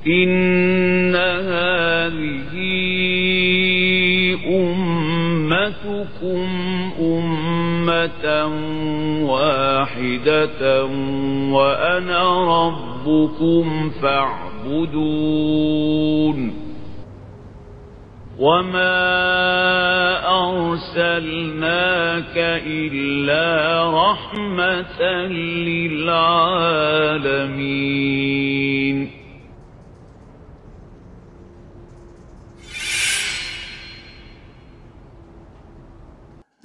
إن هذه أمتكم أمة واحدة وأنا ربكم فاعبدون وما أرسلناك إلا رحمة للعالمين.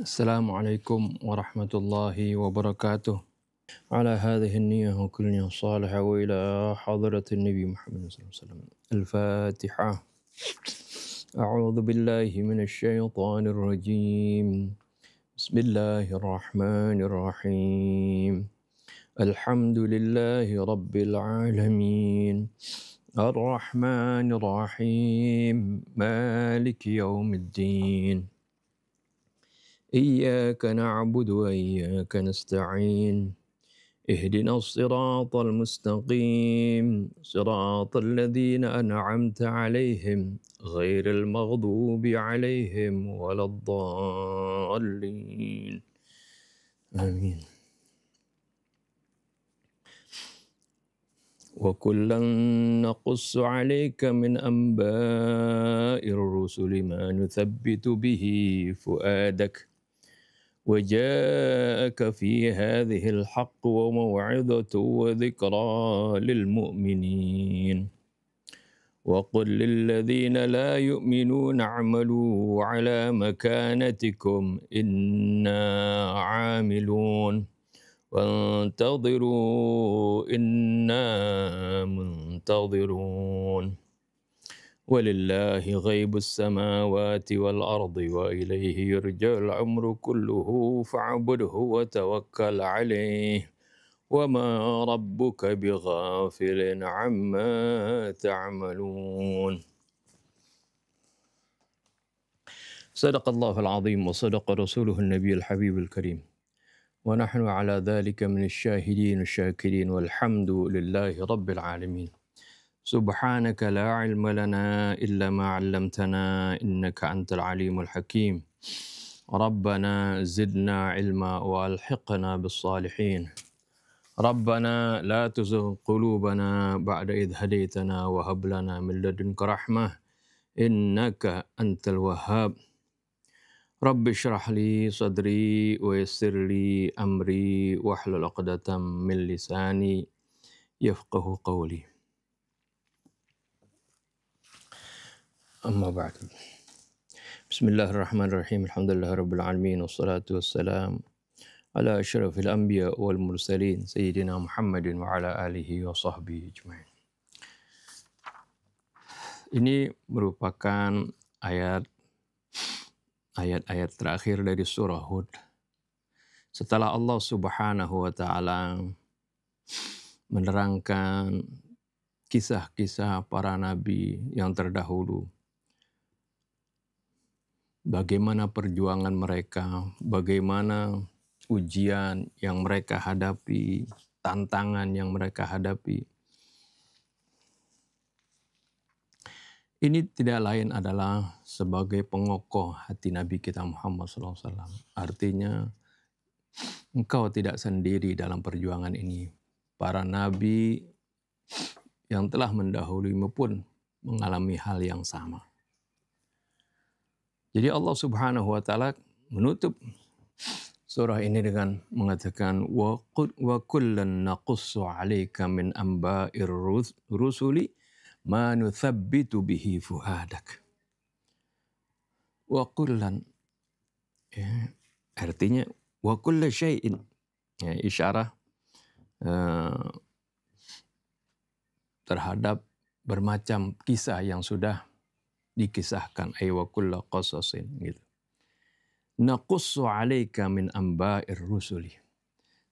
Assalamualaikum warahmatullahi wabarakatuh. على هذه النية وكل نية صالحة وإلى حضرة النبي محمد صلى الله عليه وسلم. الفاتحة. أعوذ بالله من الشيطان الرجيم. بسم الله الرحمن الرحيم. الحمد لله رب العالمين. الرحمن الرحيم. مالك يوم الدين. إياك نعبد وإياك نستعين. اهدنا الصراط المستقيم صراط الذين أنعمت عليهم غير المغضوب عليهم ولا الضالين آمين. وكلا نقص عليك من أنباء الرسل ما نثبت به فؤادك وجاءك في هذه الحق وموعظة وذكرى للمؤمنين وقل للذين لا يؤمنون اعملوا على مكانتكم إنا عاملون وانتظروا إنا منتظرون ولله غيب السماوات والأرض وإليه يرجع الأمر كله فاعبده وتوكل عليه وما ربك بغافل عما تعملون. صدق الله العظيم وصدق رسوله النبي الحبيب الكريم ونحن على ذلك من الشاهدين الشاكرين والحمد لله رب العالمين. سبحانك لا علم لنا إلا ما علمتنا إنك أنت العليم الحكيم. ربنا زدنا علما وألحقنا بالصالحين. ربنا لا تزغ قلوبنا بعد إذ هديتنا وهب لنا من لدنك رحمة إنك أنت الوهاب. رب اشرح لي صدري ويسر لي أمري واحلل عقدة من لساني يفقه قولي. أما بعد. بسم الله الرحمن الرحيم. الحمد لله رب العالمين والصلاة والسلام على أشرف الأنبياء والمرسلين سيدنا محمد وعلى آله وصحبه أجمعين. Ini merupakan ayat-ayat terakhir dari surah Hud. Setelah Allah Subhanahu wa taala menerangkan kisah-kisah para nabi yang terdahulu, bagaimana perjuangan mereka, bagaimana ujian yang mereka hadapi, tantangan yang mereka hadapi. Ini tidak lain adalah sebagai pengokoh hati Nabi kita Muhammad SAW. Artinya, engkau tidak sendiri dalam perjuangan ini. Para nabi yang telah mendahuluimu pun mengalami hal yang sama. Jadi Allah Subhanahu wa taala menutup surah ini dengan mengatakan wa kullan naqussu 'alaika min amba'ir rusuli ma nuthabbitu bihi fuhadak. Wa kullan, artinya wa kulla syai'in, isyarah terhadap bermacam kisah yang sudah dikisahkan, wa kulla qasasin gitu. Naqussu 'alaika min amba'ir rusuli.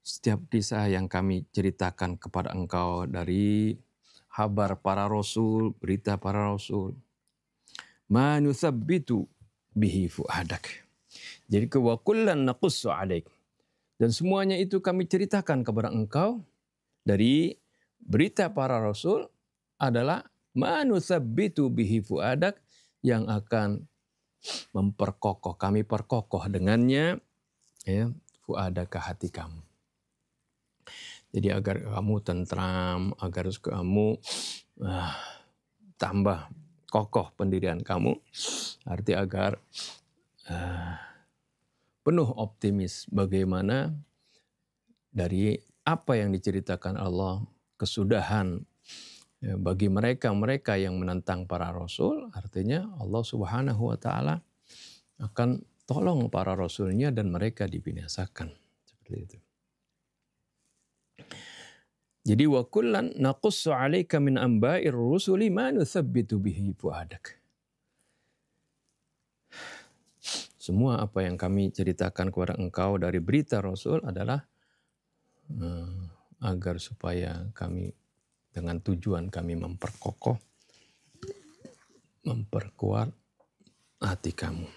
Setiap kisah yang kami ceritakan kepada engkau dari kabar para rasul, berita para rasul. Ma nuthabbitu bihi fuadak. Jadi wa kullan naqussu 'alaik. Dan semuanya itu kami ceritakan kepada engkau dari berita para rasul adalah ma nusabbitu bihi fuadak, yang akan memperkokoh, kami perkokoh dengannya ya fuadaka, hati kamu. Jadi agar kamu tentram, agar kamu tambah kokoh pendirian kamu, arti agar penuh optimis bagaimana dari apa yang diceritakan Allah, kesudahan bagi mereka yang menentang para rasul. Artinya Allah Subhanahu wa taala akan tolong para rasulnya dan mereka dibinasakan. Seperti itu. Jadi wa kullan naqussu 'alaika min amba'ir rusuli ma nuthabbitu bihi fuadak. Semua apa yang kami ceritakan kepada engkau dari berita Rasul adalah agar supaya kami dengan tujuan kami memperkokoh, memperkuat hati kamu.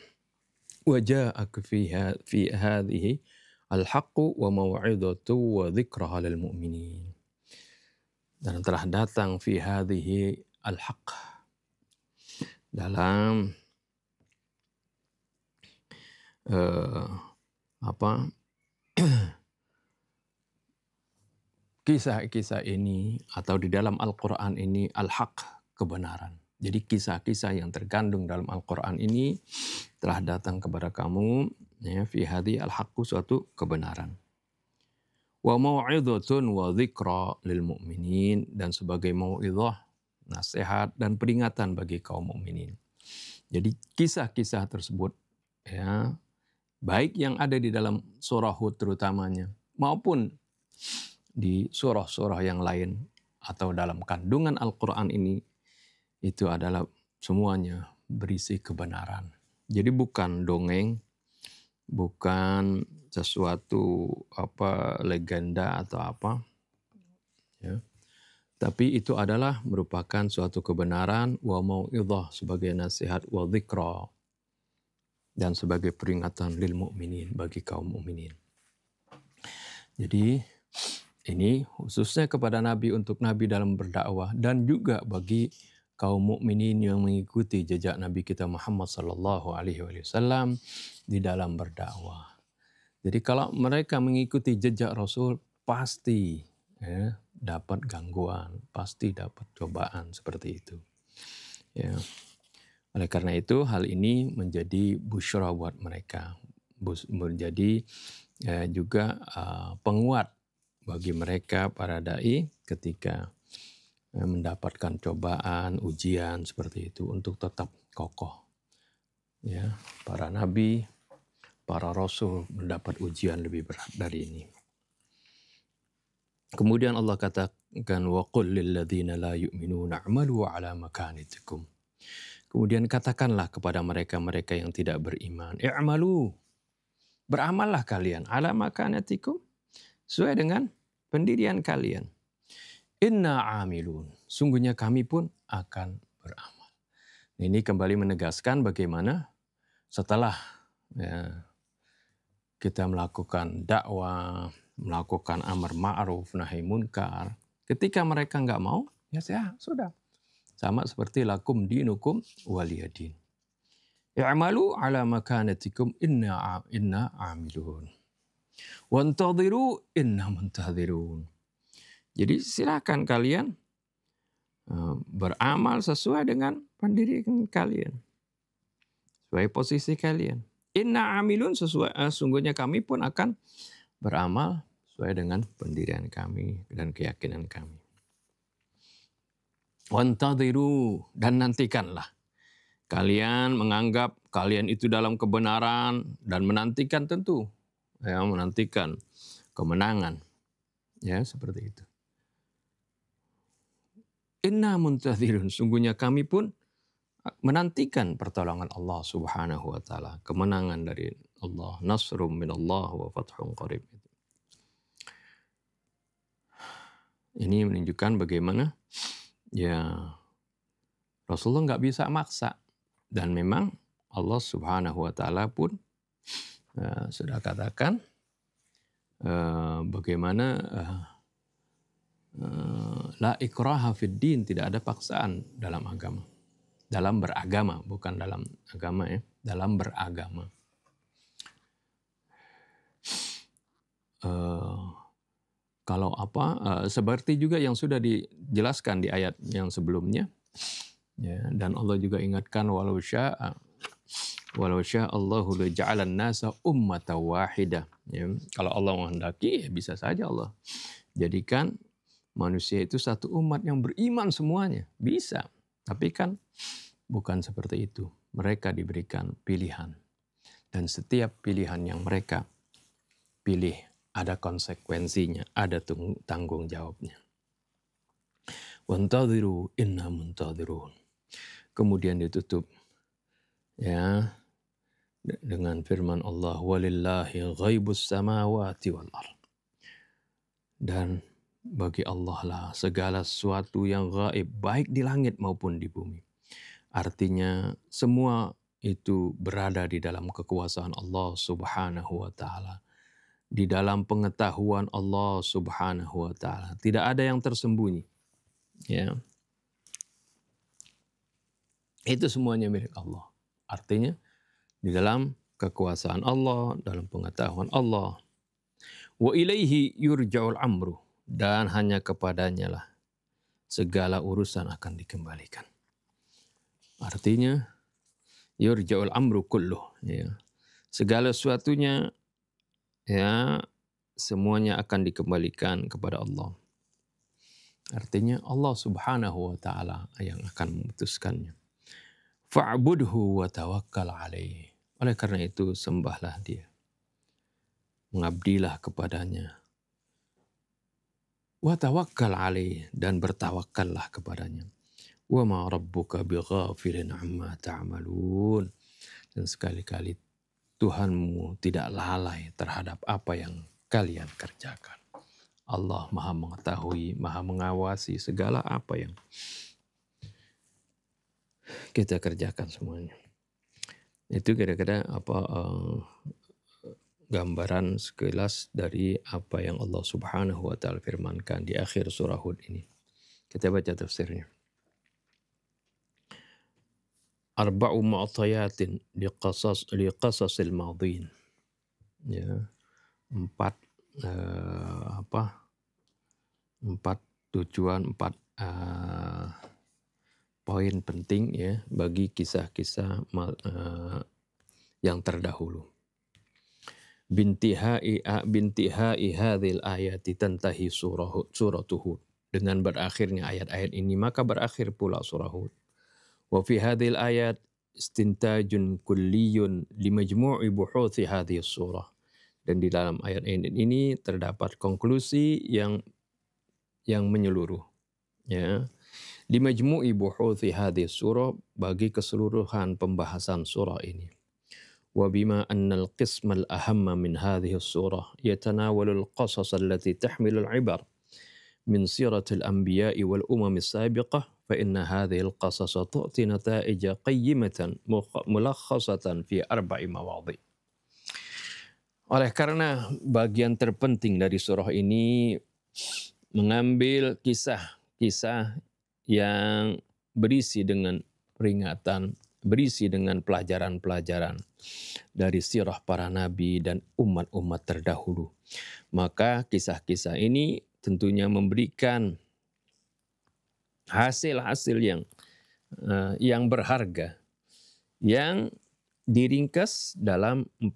Wa ja'aka fi hadhihi al-haqqu wa maw'idatu wa dzikra lil mu'minin. Dan telah datang fi hadhihi al-haqq, dalam kisah-kisah ini atau di dalam Al-Quran ini al-haq, kebenaran. Jadi kisah-kisah yang terkandung dalam Al-Quran ini telah datang kepada kamu ya, fi hadhi al-haqqu, suatu kebenaran. Wa mau'idhatun wa dzikra lil mu'minin, dan sebagai mau'idhah, nasihat dan peringatan bagi kaum mukminin. Jadi kisah-kisah tersebut ya, baik yang ada di dalam surah Hud terutamanya maupun di surah-surah yang lain atau dalam kandungan Al-Quran ini, itu adalah semuanya berisi kebenaran. Jadi bukan dongeng, bukan sesuatu legenda atau apa, ya. Tapi itu adalah merupakan suatu kebenaran, wa mau'idhah sebagai nasihat, wa dzikra dan sebagai peringatan lil mu'minin, bagi kaum mukminin. Jadi ini khususnya kepada Nabi, untuk Nabi dalam berdakwah, dan juga bagi kaum mukminin yang mengikuti jejak Nabi kita Muhammad sallallahu alaihi wasallam di dalam berdakwah. Jadi kalau mereka mengikuti jejak Rasul, pasti ya, dapat gangguan, pasti dapat cobaan seperti itu. Ya. Oleh karena itu hal ini menjadi busyra buat mereka, menjadi juga penguat bagi mereka para dai ketika mendapatkan cobaan, ujian seperti itu, untuk tetap kokoh. Ya, para nabi, para rasul mendapat ujian lebih berat dari ini. Kemudian Allah katakan, wa qul lil ladzina la yu'minuna a'malu 'ala makanatikum. Kemudian katakanlah kepada mereka-mereka yang tidak beriman, i'malu, beramallah kalian, 'ala makanatikum, sesuai dengan pendirian kalian. Inna amilun, sungguhnya kami pun akan beramal. Ini kembali menegaskan bagaimana setelah ya, kita melakukan dakwah, melakukan amar ma'ruf nahi munkar, ketika mereka nggak mau, ya sudah. Sama seperti lakum dinukum waliyadin. I'malu ala makanatikum inna amilun. Wantadhiru inna muntadhirun. Jadi silakan kalian beramal sesuai dengan pendirian kalian, sesuai posisi kalian. Inna amilun, sungguhnya kami pun akan beramal sesuai dengan pendirian kami dan keyakinan kami. Wantadhiru, dan nantikanlah. Kalian menganggap kalian itu dalam kebenaran dan menantikan, tentu ya, menantikan kemenangan. Ya, seperti itu. Inna muntadhirun, sungguhnya kami pun menantikan pertolongan Allah Subhanahu wa taala, kemenangan dari Allah, nasrum min Allah wa fathun qarib. Ini menunjukkan bagaimana ya Rasulullah nggak bisa maksa, dan memang Allah Subhanahu wa taala pun sudah katakan bagaimana La ikraha fid din, tidak ada paksaan dalam agama. Dalam beragama, bukan dalam agama ya, dalam beragama. Kalau seperti juga yang sudah dijelaskan di ayat yang sebelumnya, ya, dan Allah juga ingatkan walau syaa Allahu laja'alan nasa ummatan wahidah. Ya, kalau Allah menghendaki, ya bisa saja Allah jadikan manusia itu satu umat yang beriman semuanya, bisa. Tapi kan bukan seperti itu. Mereka diberikan pilihan, dan setiap pilihan yang mereka pilih ada konsekuensinya, ada tanggung jawabnya. Wantadhiru inna muntadhirun. Kemudian ditutup ya dengan firman Allah, walillahi ghaibus samawati wal ard. Dan bagi Allah lah segala sesuatu yang gaib, baik di langit maupun di bumi. Artinya semua itu berada di dalam kekuasaan Allah Subhanahu wa taala. Di dalam pengetahuan Allah Subhanahu wa taala. Tidak ada yang tersembunyi. Ya. Itu semuanya milik Allah. Artinya di dalam kekuasaan Allah, dalam pengetahuan Allah. Wa ilaihi yurja'ul amru, dan hanya kepadanya lah segala urusan akan dikembalikan. Artinya yurja'ul amru kulluh, ya. Segala sesuatunya, ya, semuanya akan dikembalikan kepada Allah. Artinya Allah Subhanahu wa taala yang akan memutuskannya. Fa'budhu wa tawakkal alaihi. Oleh karena itu sembahlah Dia. Mengabdilah kepadanya. Wa tawakkal alaihi, dan bertawakallah kepadanya. Wa ma rabbuka bighafilin amma ta'malun. Dan sekali-kali Tuhanmu tidak lalai terhadap apa yang kalian kerjakan. Allah Maha mengetahui, Maha mengawasi segala apa yang kita kerjakan semuanya. Itu kira-kira gambaran sekilas dari apa yang Allah Subhanahu wa taala firmankan di akhir surah Hud ini. Kita baca tafsirnya. Arba'u mu'tayatin liqasasil madhin. Ya, empat tujuan, poin penting ya bagi kisah-kisah yang terdahulu. Bintihai hadhil ayati tantahi surah Hud. Dengan berakhirnya ayat-ayat ini maka berakhir pula surah Hud. Wa fi hadhil ayat istintajun kulliyun limajmu'i buhuthi hadhihi surah. Dan di dalam ayat ini terdapat konklusi yang menyeluruh. Ya. Limajmu'i buhuthi hadhihi surah, bagi keseluruhan pembahasan surah ini. Wa bima anna al-qisma al-ahamma min hadhihi surah yatanawalu al-qasas allati tahmilu al-ibar min siratil anbiya'i wal umamis sabiqah. فإن هذه القصص تعطي نتائج قيمة ملخصة في 4 مواضع. Oleh karena bagian terpenting dari surah ini mengambil kisah-kisah yang berisi dengan peringatan, berisi dengan pelajaran-pelajaran dari sirah para nabi dan umat-umat terdahulu. Maka kisah-kisah ini tentunya memberikan hasil-hasil yang berharga yang diringkas dalam 4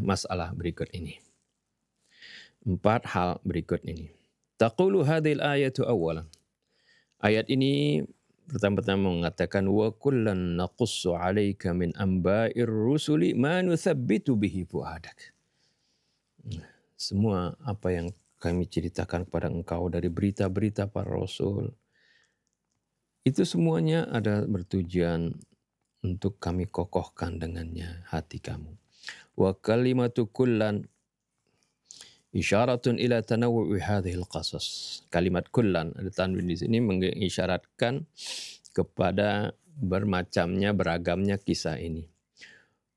masalah berikut ini. 4 hal berikut ini. Taqulu hadhil ayatu awalan. Ayat ini pertama-tama mengatakan wa kullan naqussu 'alaika min amba'ir rusuli ma nuthabbitu bihi fu'adak. Semua apa yang kami ceritakan kepada engkau dari berita-berita para rasul, itu semuanya ada bertujuan untuk kami kokohkan dengannya hati kamu. Wa kalimatu kullan isyaratun ila tanawwu'i hadhil qasas. Kalimat kullan, ada tanwin di sini mengisyaratkan kepada beragamnya kisah ini.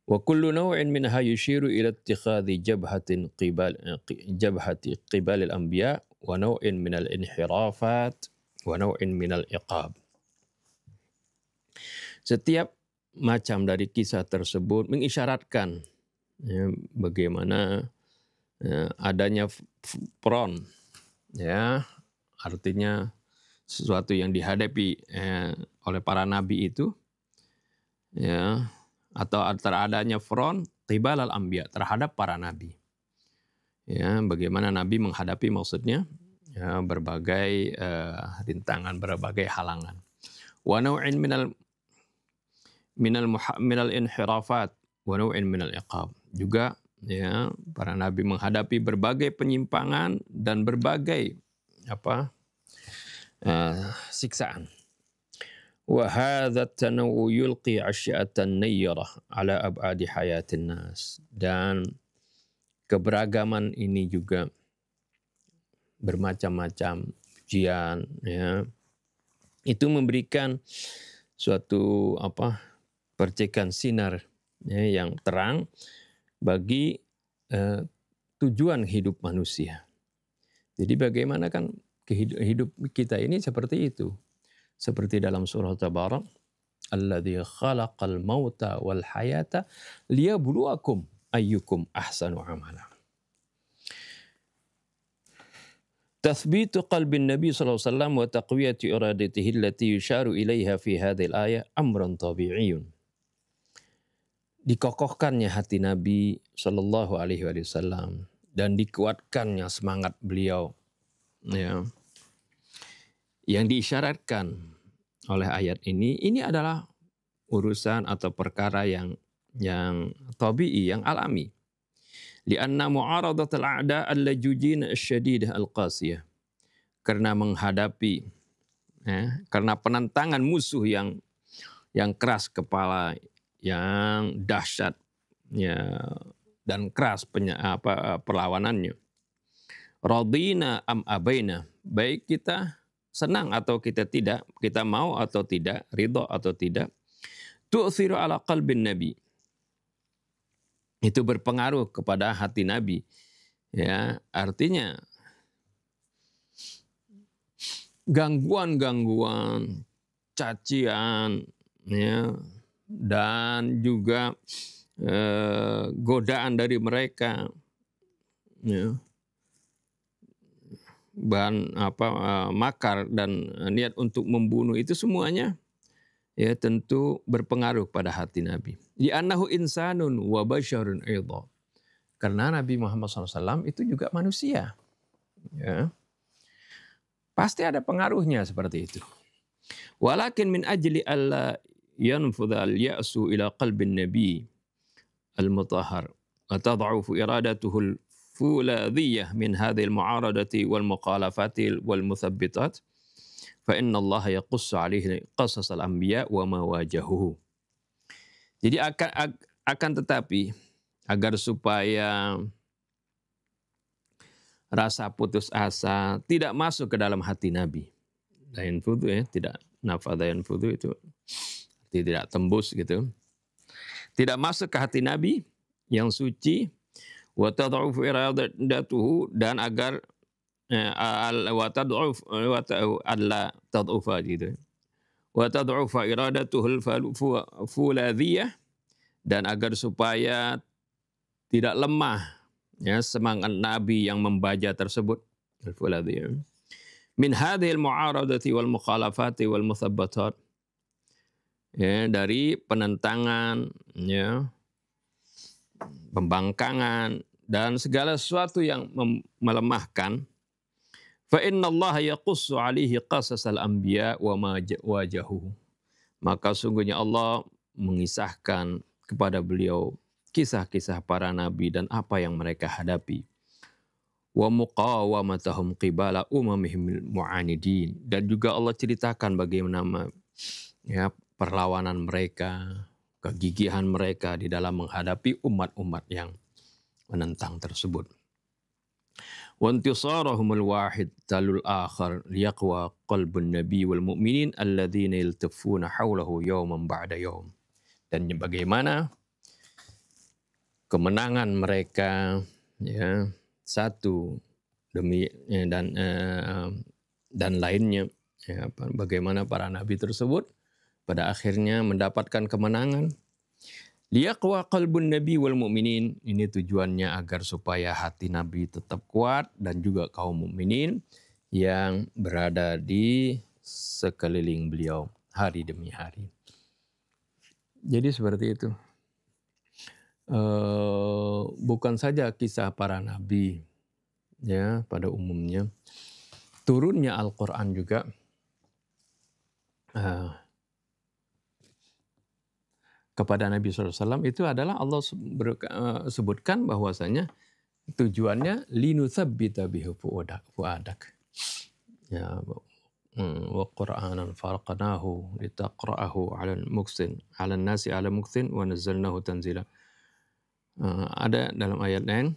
Wa kullu naw'in minha yushiru ila ittikhadhi jabhati qibal al-anbiya wa naw'in minal inhirafat wa naw'in minal iqab. Setiap macam dari kisah tersebut mengisyaratkan bagaimana adanya front, ya, artinya sesuatu yang dihadapi oleh para nabi itu, ya, atau teradanya front qibal al-anbiya, terhadap para nabi. Ya, bagaimana nabi menghadapi maksudnya ya, berbagai rintangan, berbagai halangan. Wa naw'in minal inhirafat wa naw'in minal iqab. Juga ya, para nabi menghadapi berbagai penyimpangan dan berbagai siksaan. Wa hadza at-tanawwu yulqi 'ashya'atan nayyarah 'ala ab'adi hayatin nas. Dan keberagaman ini juga bermacam-macam ujian, ya. Itu memberikan suatu percikan sinar ya, yang terang bagi tujuan hidup manusia. Jadi bagaimana kan hidup kita ini seperti itu. Seperti dalam surah Tabarak, alladzi khalaqal mauta wal hayata liyabluwakum ayyukum ahsanu amala. Tathbitu qalbin Nabi sallallahu alaihi wasallam wa taqwiyati iradatihi allati yusharu ilaiha fi hadhihi al-ayah amrun tabi'iyyun. Dikokohkannya hati Nabi sallallahu alaihi wasallam dan dikuatkannya semangat beliau, ya, yang diisyaratkan oleh ayat ini adalah urusan atau perkara yang tabi'i, yang alami. Lianna mu'aradatul a'da allajujin asyadidah al-qasiyah. Karena menghadapi, karena penentangan musuh yang keras kepala, yang dahsyat, ya, dan keras perlawanannya. Radina am abaina, baik kita senang atau kita tidak, kita mau atau tidak, ridha atau tidak, tu'thiru ala qalbin nabi. Itu berpengaruh kepada hati Nabi. Ya, artinya gangguan-gangguan, cacian, ya, dan juga godaan dari mereka, ya, makar dan niat untuk membunuh, itu semuanya ya tentu berpengaruh pada hati Nabi. Li'annahu insanun wa basyarun aidha. Karena Nabi Muhammad SAW itu juga manusia. Ya. Pasti ada pengaruhnya seperti itu. Walakin min ajli alla yanfudha al-ya'su ila qalbin nabi al-mutahhar wa tad'ufu iradatuhu al-fuladhiyah min hadhihi al-mu'aradati wal mukhalafati wal muthabbitat. Fa inna Allah yaqussu alaihi qasas al-anbiya wa ma wajahuhu. Jadi akan tetapi agar supaya rasa putus asa tidak masuk ke dalam hati Nabi. Dayan fudu, ya, tidak nafadha yanfudu, itu tidak tembus gitu. Tidak masuk ke hati Nabi yang suci, wa tad'ufu iradatuhu, dan agar wa tad'ufa iradatuhul fuladhiyah, dan agar supaya tidak lemah ya semangat Nabi yang membaja tersebut, al-fuladhiyah, min hadhil mu'aradati wal mukhalafati wal muthabbatat, ya, dari penentangan, ya, pembangkangan dan segala sesuatu yang melemahkan. Fa inna Allah yaqussu alaihi qasasal anbiya wa ma wajahuhu. Maka sungguhnya Allah mengisahkan kepada beliau kisah-kisah para nabi dan apa yang mereka hadapi. Wa muqawamatahum qibala umamihim mu'anidin. Dan juga Allah ceritakan bagaimana ya perlawanan mereka, kegigihan mereka di dalam menghadapi umat-umat yang menentang tersebut. وانتصارهم الواحد تلو الآخر ليقوى قلب النبي والمؤمنين الذين يلتفون حوله يوما بعد يوم. Dan bagaimana kemenangan mereka ya satu dan lainnya. Ya, bagaimana para nabi tersebut pada akhirnya mendapatkan kemenangan. Liyaqwa qalbun nabi wal mu'minin. Ini tujuannya agar supaya hati nabi tetap kuat dan juga kaum mukminin yang berada di sekeliling beliau hari demi hari. Jadi seperti itu. Bukan saja kisah para nabi ya pada umumnya, turunnya Al-Quran juga kepada Nabi SAW itu adalah Allah sebutkan bahwasanya tujuannya linutsabbita bihi fuadak. Ya, wa Qur'anan farqnahu litaqra'ahu 'alan nasi 'ala muktsin wa nazzalnahu tanzila. Ada dalam ayat lain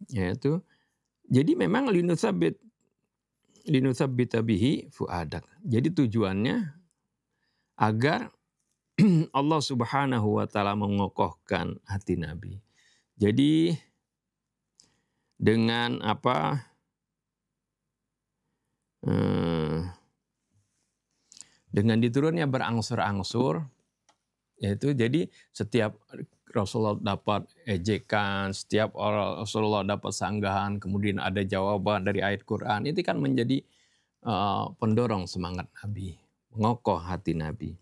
yaitu jadi memang linutsabbita bihi fuadak. Jadi tujuannya agar Allah Subhanahu wa taala mengokohkan hati Nabi. Jadi dengan dengan diturunnya berangsur-angsur, yaitu jadi setiap Rasulullah dapat ejekan, setiap orang Rasulullah dapat sanggahan, kemudian ada jawaban dari ayat Quran, itu kan menjadi pendorong semangat Nabi, mengokoh hati Nabi.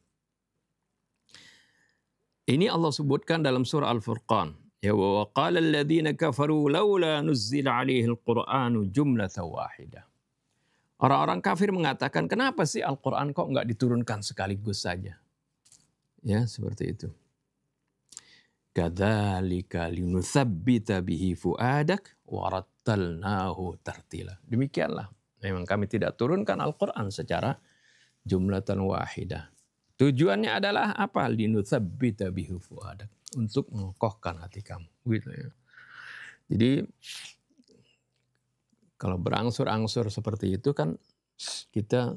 Ini Allah sebutkan dalam surah Al-Furqan. Ya wa qala alladziina kafaru laula nuzzila 'alaihi al-Qur'anu jumlatan wahidah. Orang-orang kafir mengatakan, kenapa sih Al-Quran kok enggak diturunkan sekaligus saja? Ya, seperti itu. Kadzalika linutsabbita bihi fuadak wa rattalnahu tartila. Demikianlah. Memang kami tidak turunkan Al-Quran secara jumlatan wahidah. Tujuannya adalah apa? Linutsabbita bihi fuadak. Untuk mengokohkan hati kamu. Gitu ya. Jadi kalau berangsur-angsur seperti itu kan kita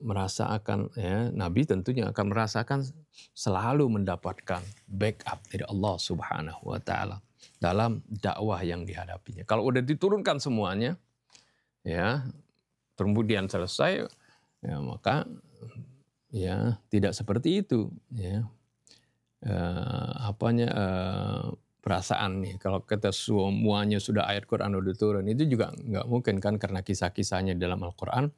merasakan, ya, Nabi tentunya akan merasakan selalu mendapatkan backup dari Allah Subhanahu wa taala dalam dakwah yang dihadapinya. Kalau udah diturunkan semuanya, ya, kemudian selesai, ya, maka ya tidak seperti itu, ya. Perasaan nih, kalau kita semuanya sudah ayat Quran udah turun, itu juga nggak mungkin kan, karena kisah-kisahnya dalam Al-Quran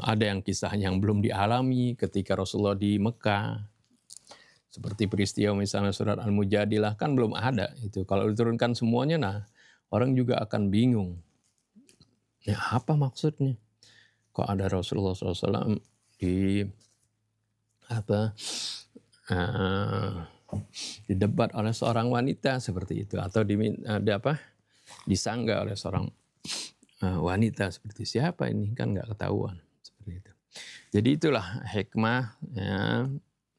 ada yang kisah yang belum dialami ketika Rasulullah di Mekah, seperti peristiwa misalnya surat Al-Mujadilah kan belum ada itu. Kalau diturunkan semuanya, nah orang juga akan bingung. Ya apa maksudnya? Kok ada Rasulullah SAW didebat oleh seorang wanita seperti itu, atau disanggah oleh seorang wanita seperti siapa ini, kan nggak ketahuan seperti itu. Jadi itulah hikmah, ya,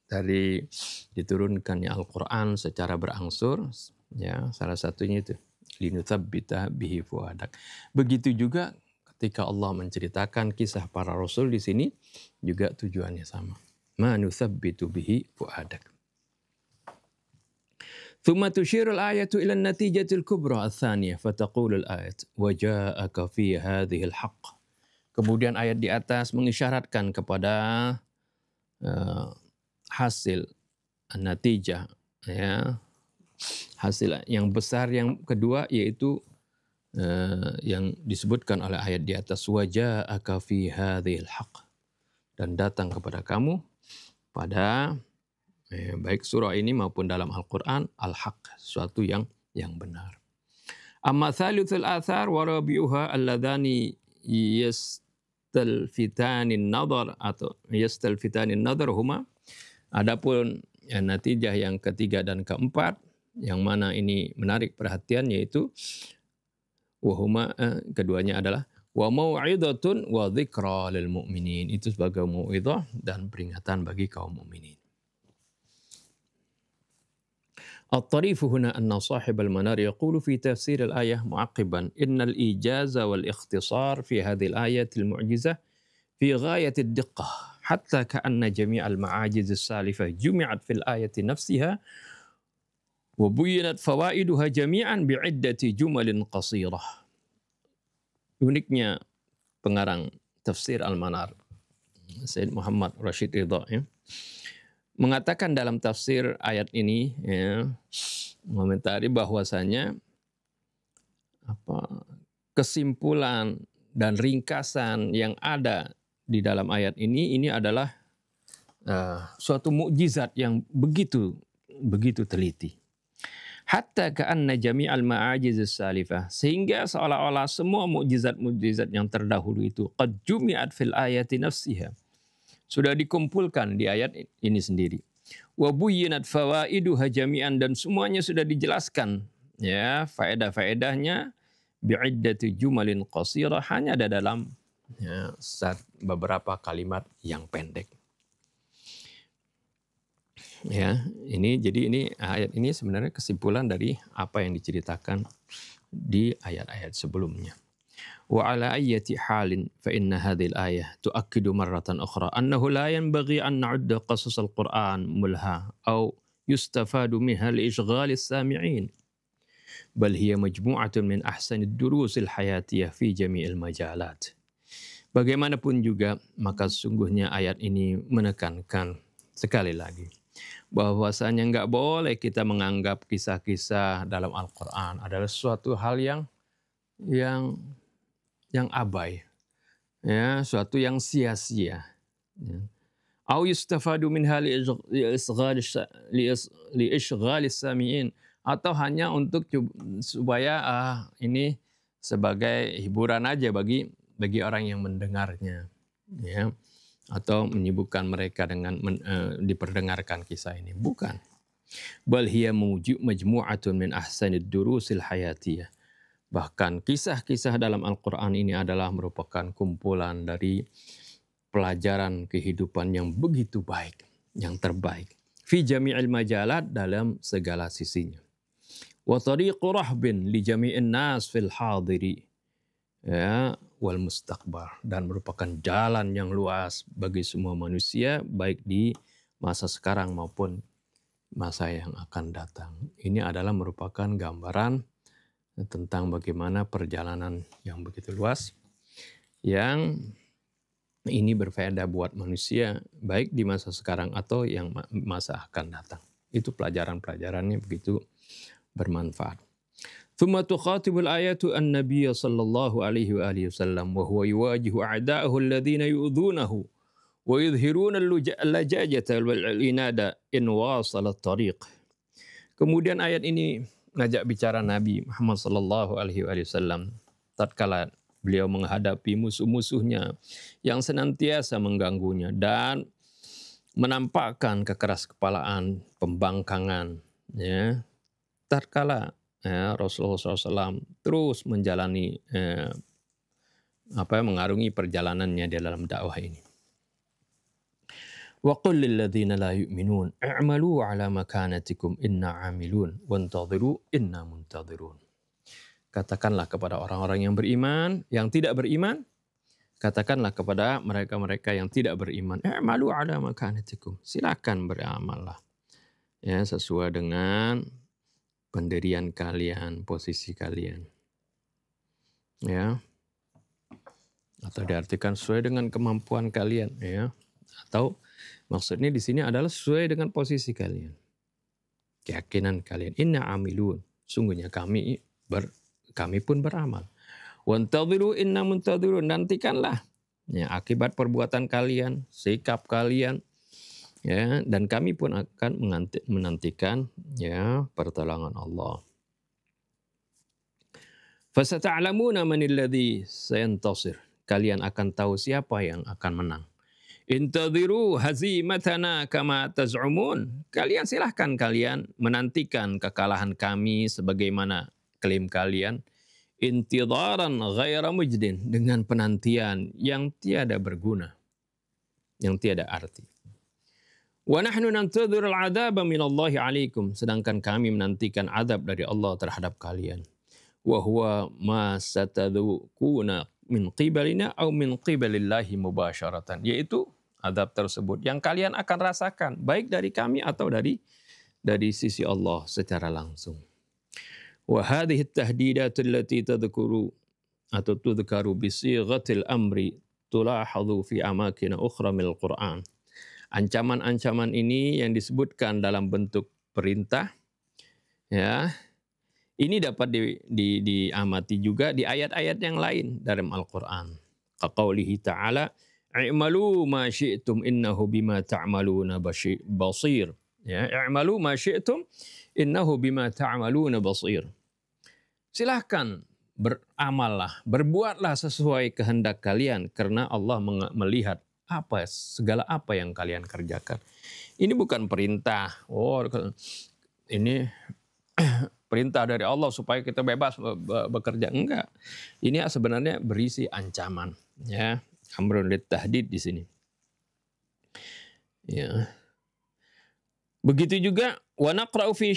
dari diturunkannya Al-Quran secara berangsur, ya, salah satunya itu linutsabbita bihi fuadak. Begitu juga ketika Allah menceritakan kisah para rasul di sini juga tujuannya sama. Ma nusabbitu bihi fuadak. ثم تشير الآية إلى النتيجة الكبرى الثانية فتقول الآية وجاءك في هذه الحق. Kemudian ayat di atas mengisyaratkan kepada hasil natijah, ya, hasil yang besar yang kedua, yaitu yang disebutkan oleh ayat di atas, waja'aka fi hadzal haqq, dan datang kepada kamu pada baik surah ini maupun dalam Al-Quran al-haq, sesuatu yang benar. Amma thalithul athar wa rabi'uha alladhani yastalfitanin nadar atau yastalfitanin nadar huma. Adapun natijah yang ketiga dan keempat yang mana ini menarik perhatian, yaitu wahuma, keduanya adalah wa mau'idatun wa dzikra lil mu'minin, itu sebagai mau'idah dan peringatan bagi kaum mukminin. الطريف هنا أن صاحب المنار يقول في تفسير الآية معقبا إن الإيجاز والاختصار في هذه الآية المعجزة في غاية الدقة حتى كأن جميع المعاجز السالفة جمعت في الآية نفسها Wa buyyinat fawaiduha jami'an bi'iddati jumalin qasirah. Uniknya pengarang tafsir Al-Manar, Sayyid Muhammad Rashid Ridha, ya, mengatakan dalam tafsir ayat ini, ya, mengomentari bahwasanya kesimpulan dan ringkasan yang ada di dalam ayat ini adalah suatu mukjizat yang begitu teliti. Hatta ka'anna jami'al ma'ajiz as-salifah, sehingga seolah-olah semua mukjizat-mukjizat yang terdahulu itu qad jumi'at fil ayati nafsiha, sudah dikumpulkan di ayat ini sendiri. Wa buyyinat fawaiduha jami'an, dan semuanya sudah dijelaskan, ya, faedah-faedahnya bi'iddati jumalin qasirah, hanya ada dalam, ya, beberapa kalimat yang pendek. Ya, ini ayat ini sebenarnya kesimpulan dari apa yang diceritakan di ayat-ayat sebelumnya. Wa ala ayyati halin fa inna hadhihi al-ayah tu'akkidu marratan ukhra annahu la yanbaghi an na'udda qasas al-Qur'an mulha aw yustafadu minha li-ishghal as-sami'in, bal hiya majmu'atun min ahsani ad-durus al-hayatiyah fi jami'il majalat. Bagaimanapun juga, maka sesungguhnya ayat ini menekankan sekali lagi bahwasanya nggak boleh kita menganggap kisah-kisah dalam Al-Quran adalah suatu hal yang abai, ya, suatu yang sia-sia. Au yustafadu minha li-ishghal as-sami'in, atau hanya untuk supaya ini sebagai hiburan aja bagi orang yang mendengarnya, ya, atau menyibukkan mereka dengan diperdengarkan kisah ini. Bukan. Bal hiya majmu'atun min ahsanid durusil hayatiyah. Bahkan kisah-kisah dalam Al-Quran ini adalah merupakan kumpulan dari pelajaran kehidupan yang begitu baik, yang terbaik. Fi jami'il majalat, dalam segala sisinya. Wa tariqu rahbin li jami'in nas fil hadiri, ya, wal mustaqbar, dan merupakan jalan yang luas bagi semua manusia, baik di masa sekarang maupun masa yang akan datang. Ini adalah merupakan gambaran tentang bagaimana perjalanan yang begitu luas, yang ini berfaedah buat manusia, baik di masa sekarang atau yang masa akan datang. Itu pelajaran-pelajarannya begitu bermanfaat. ثم تخاطب الآيات النبي صلى الله عليه وآله وسلم وهو يواجه أعداءه الذين يؤذونه ويظهرون اللجاجة والعناد إن واصل الطريق. Kemudian ayat ini ngajak bicara Nabi Muhammad sallallahu alaihi wasallam tatkala beliau menghadapi musuh-musuhnya yang senantiasa mengganggunya dan menampakkan kekeraskepalaan, pembangkangan, ya, tatkala, ya, Rasulullah SAW terus menjalani mengarungi perjalanannya di dalam dakwah ini. Wa qul lil ladzina la yu'minun i'malu 'ala makanatikum inna 'amilun wantadhiru inna muntadhirun. Katakanlah kepada orang-orang yang beriman, yang tidak beriman, katakanlah kepada mereka-mereka yang tidak beriman, i'malu 'ala makanatikum, silakan beramallah, ya, sesuai dengan pendirian kalian, posisi kalian, ya, atau diartikan sesuai dengan kemampuan kalian, ya, atau maksudnya di sini adalah sesuai dengan posisi kalian, keyakinan kalian. Inna amilun, sungguhnya kami pun beramal. Wantadhiru inna muntadhirun, nantikanlah, ya, akibat perbuatan kalian, sikap kalian, ya, dan kami pun akan menantikan, ya, pertolongan Allah. Fasata'lamuna manil ladzi sayantasir, kalian akan tahu siapa yang akan menang. Intadhiru hazimatana kama taz'umun, kalian silahkan kalian menantikan kekalahan kami sebagaimana klaim kalian. Intidharan ghaira mujdin, dengan penantian yang tiada berguna, yang tiada arti. Wa nahnu nantadhirul 'adzaba minallahi 'alaikum, sedangkan kami menantikan azab dari Allah terhadap kalian. Wa huwa ma satadzuquna min qibalina aw min qibalillahi mubasharatan, yaitu azab tersebut yang kalian akan rasakan baik dari kami atau dari dari sisi Allah secara langsung. Wa hadhihi at-tahdidat allati tadhkuru atau tudhkaru bi sighatil amri tulahadhu fi amakin ukhra min al-Qur'an. Ancaman-ancaman ini yang disebutkan dalam bentuk perintah, ya, ini dapat diamati juga di ayat-ayat yang lain dalam Al-Quran. Qaulihi ta'ala, i'malu ma syi'tum innahu bima ta'maluna basir. Ya, i'malu ma syi'tum innahu bima ta'maluna basir. Silahkan beramallah, berbuatlah sesuai kehendak kalian karena Allah melihat segala apa yang kalian kerjakan. Ini bukan perintah. Oh, ini perintah dari Allah supaya kita bebas bekerja. Enggak. Ini sebenarnya berisi ancaman, ya. Amrun lit-tahdid di sini. Ya. Begitu juga wa naqra'u fi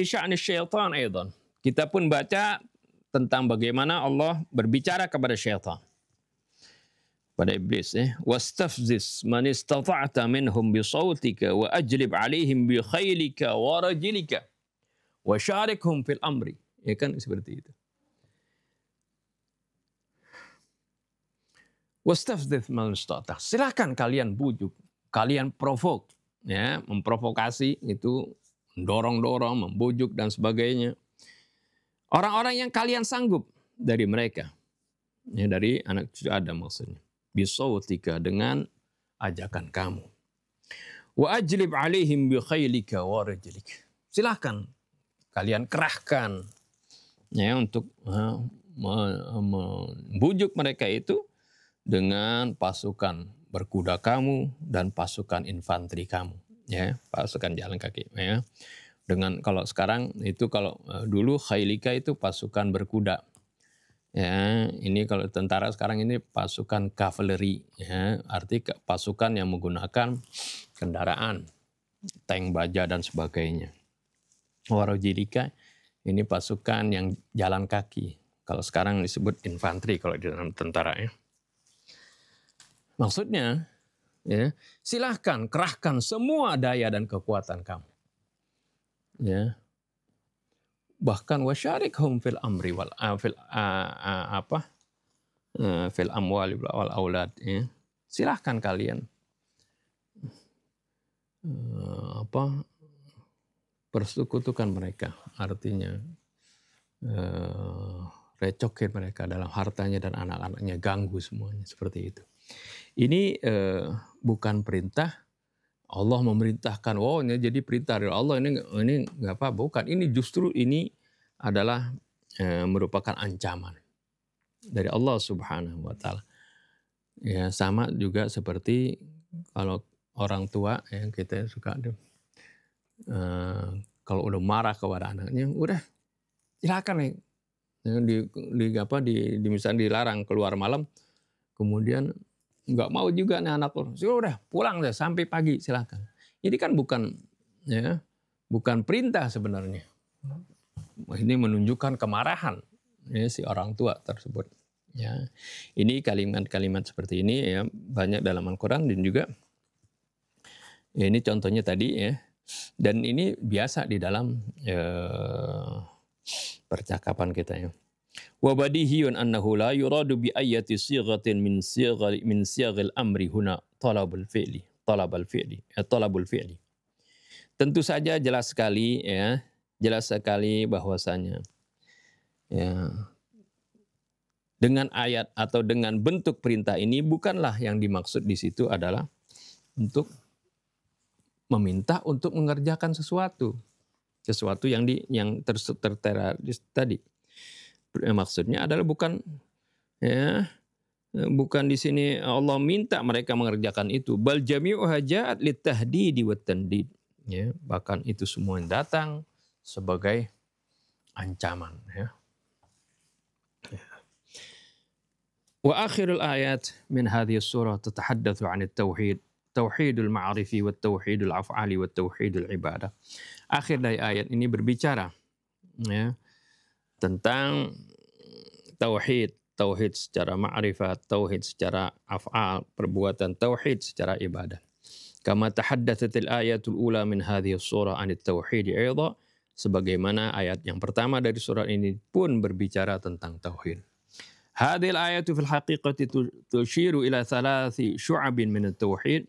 sya'ni syaitan aidan. Kita pun baca tentang bagaimana Allah berbicara kepada syaitan. Pada iblis, wastafziz man istata'ta minhum bi sautika wa ajlib 'alaihim bi khailika wa rajlika wa syarikhum fil amri. Ya kan seperti itu. Wastafziz man istata'ta. Silakan kalian bujuk, kalian provok, ya, memprovokasi itu, dorong-dorong, membujuk dan sebagainya. Orang-orang yang kalian sanggup dari mereka. Ya, dari anak cucu Adam maksudnya. Bisautika, dengan ajakan kamu. Wa ajlib alaihim bi khailika wa rajlik. Silahkan kalian kerahkan, ya, untuk membujuk mereka itu dengan pasukan berkuda kamu dan pasukan infanteri kamu, ya, pasukan jalan kaki, ya. Dengan kalau sekarang itu, kalau dulu khailika itu pasukan berkuda. Ya, ini kalau tentara sekarang ini pasukan kavaleri, ya, arti pasukan yang menggunakan kendaraan, tank, baja dan sebagainya. Warajilika ini pasukan yang jalan kaki. Kalau sekarang disebut infanteri kalau di dalam tentara, ya. Maksudnya, ya, silahkan kerahkan semua daya dan kekuatan kamu. Ya. Bahkan wasyarikhum fil amri wal fil amwali wal aulad, ya. Silahkan kalian persekutukan mereka, artinya recokin mereka dalam hartanya dan anak-anaknya, ganggu semuanya, seperti itu. Ini bukan perintah Allah memerintahkan, oh ini jadi perintah dari Allah, ini nggak apa, bukan. Ini justru ini adalah merupakan ancaman dari Allah Subhanahu wa Ta'ala. Ya, sama juga seperti kalau orang tua yang kita suka kalau udah marah kepada anaknya, udah silakan misalnya dilarang keluar malam, kemudian nggak mau juga nih anak lo, udah pulang deh sampai pagi silakan. Ini kan bukan perintah sebenarnya. Ini menunjukkan kemarahan, ya, si orang tua tersebut. Ya, ini kalimat-kalimat seperti ini, ya, banyak dalam Al-Quran dan juga, ya, ini contohnya tadi, ya, dan ini biasa di dalam percakapan kita, ya. Wa badihiyun annahu la yuradu bi ayati sighatin min sighil amri huna talabul fi'li. Tentu saja jelas sekali, ya, bahwasanya, ya, dengan ayat atau dengan bentuk perintah ini bukanlah yang dimaksud di situ adalah untuk meminta untuk mengerjakan sesuatu yang tertera tadi. Maksudnya adalah bukan di sini Allah minta mereka mengerjakan itu. Bal jami'uha ja'at lit-tahdidi wat-tandid. Ya, bahkan itu semua yang datang sebagai ancaman, ya. Wa akhirul ayat min hadhihi surah tatahaddatsu 'an at-tauhid, tauhidul ma'rifi wat tauhidul af'ali wat tauhidul ibadah. Akhir dari ayat ini berbicara, ya, tentang tauhid secara ma'rifat, tauhid secara af'al, perbuatan, tauhid secara ibadah. Kama tahaddatsatil ayatul ula min hadhihi surah anit tauhid aidha, sebagaimana ayat yang pertama dari surat ini pun berbicara tentang tauhid. Hadhil ayatu fil haqiqati tushiru ila thalathi syu'abin min at-tauhid.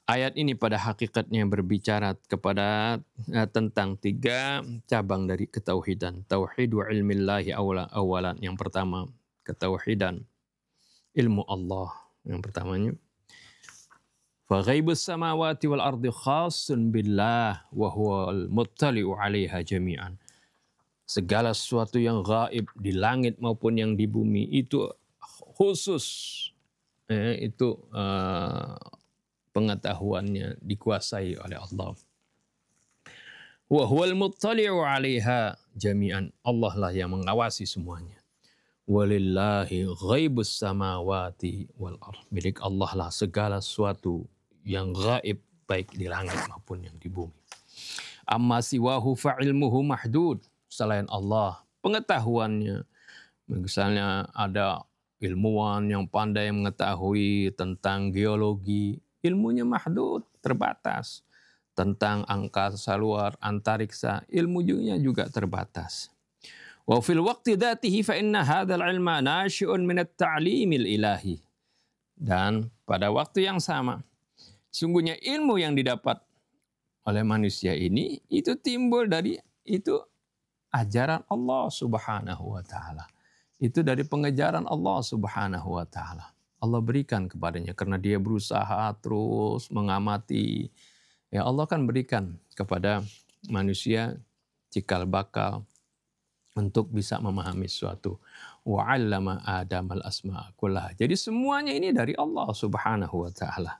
Ayat ini pada hakikatnya berbicara kepada tentang 3 cabang dari ketauhidan. Tauhid wa ilmillahi awalan. Yang pertama, ketauhidan ilmu Allah. Yang pertamanya. Fa ghaibus samawati wal ardi khassun billah wa huwal muttali'u 'alaiha jami'an. Segala sesuatu yang gaib di langit maupun yang di bumi itu khusus. Pengetahuannya dikuasai oleh Allah. Wa huwal muttali'u 'alaiha jami'an. Allah lah yang mengawasi semuanya. Walillahi ghaibus samawati wal ardh. Milik Allah lah segala sesuatu yang gaib baik di langit maupun yang di bumi. Amma siwahu fa'ilmuhu mahdud. Selain Allah, pengetahuannya, misalnya ada ilmuwan yang pandai mengetahui tentang geologi, ilmunya mahdud, terbatas. Tentang angkasa luar, antariksa, ilmunya juga terbatas. Wa fil waqti dzatihi fa inna hadzal ilma nashi'un min at-ta'limil ilahi. Dan pada waktu yang sama, sungguhnya ilmu yang didapat oleh manusia ini itu timbul dari itu ajaran Allah Subhanahu wa taala. Itu dari pengejaran Allah Subhanahu wa taala. Allah berikan kepadanya karena dia berusaha terus mengamati. Ya, Allah kan berikan kepada manusia cikal bakal untuk bisa memahami sesuatu. Wa 'allama Adam al-asma'a kullaha. Jadi semuanya ini dari Allah Subhanahu wa taala.